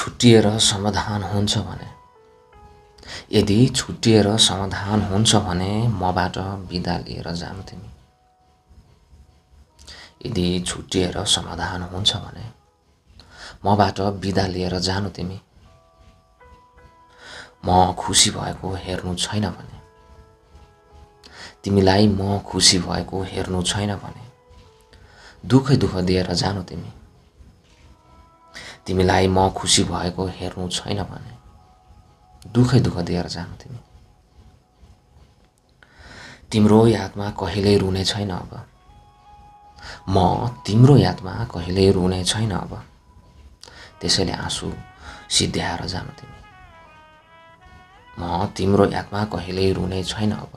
छुट्टिएर समाधान हुन्छ भने, यदि छुट्टिएर समाधान हुन्छ भने मबाट बिदा लिएर जानु तिमी। यदि छुट्टिएर समाधान हुन्छ भने मबाट बिदा लिएर जानु तिमी। म खुसी भएको हेर्नु छैन भने, तिमीलाई म खुसी भएको हेर्नु छैन भने दुःखै दुःख दिएर जानु तिमी। तिमीलाई म खुसी भएको हेर्नु छैन भने दुःखै दुःख दिएर जानु तिमी। तिम्रो यादमा कहिल्यै रुने छैन अब, म तिम्रो यादमा कहिल्यै रुने छैन अब, त्यसैले आँसु सिध्याएर जानु तिमी। म तिम्रो यादमा कहिल्यै रुने छैन अब,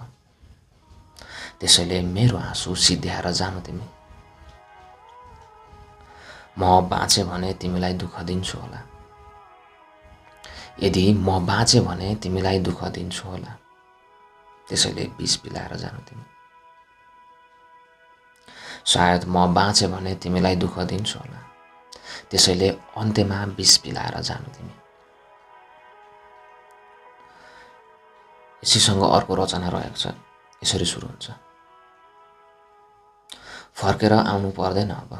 त्यसैले मेरो आँसु सिध्याएर जानु तिमी। म बाँचे भने तिमीलाई दुःख दिन्छु होला, यदि म बाँचे भने तिमीलाई दुःख दिन्छु होला, त्यसैले विष पिलाएर जानु तिमी। सायद म बाँचे भने तिमीलाई दुःख दिन्छु होला, त्यसैले अन्त्यमा विष पिलाएर जानु तिमी। यसैसँग अर्को रचना रहेको छ, यसरी सुरु हुन्छ। फर्केर आउनु पर्दैन अब,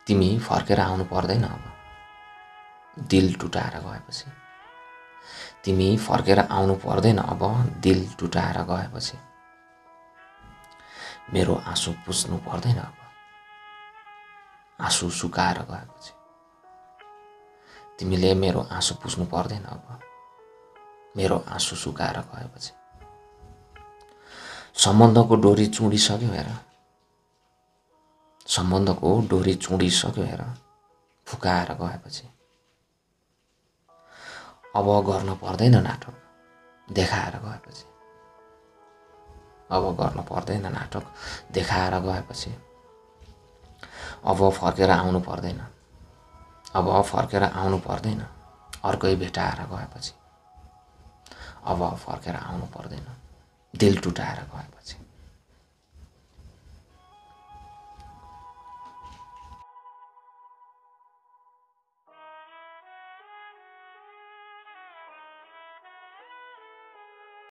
तिमी फर्केर आउनु पर्दैन अब, दिल टुटाएर गएपछि। तिमी फर्केर आउनु पर्दैन अब, दिल टुटाएर गएपछि। मेरो आँसु पुस्नु पर्दैन अब, आँसु सुकाएर गएपछि। तिमीले मेरो आँसु पुस्नु पर्दैन अब, मेरो आँसु सुकाएर गएपछि। सम्बन्धको डोरी चुडिसक्यो हेर, सम्बन्धको डोरी चुडिसक्यो हेर, फुकाएर गएपछि। अब गर्न पर्दैन नाटक, देखाएर गएपछि। अब गर्न पर्दैन नाटक, देखाएर गएपछि। अब फर्केर आउनु पर्दैन, अब फर्केर आउनु पर्दैन, अर्कै भेटाएर गएपछि। अब फर्केर आउनु पर्दैन, दिल टुटाएर गएपछि।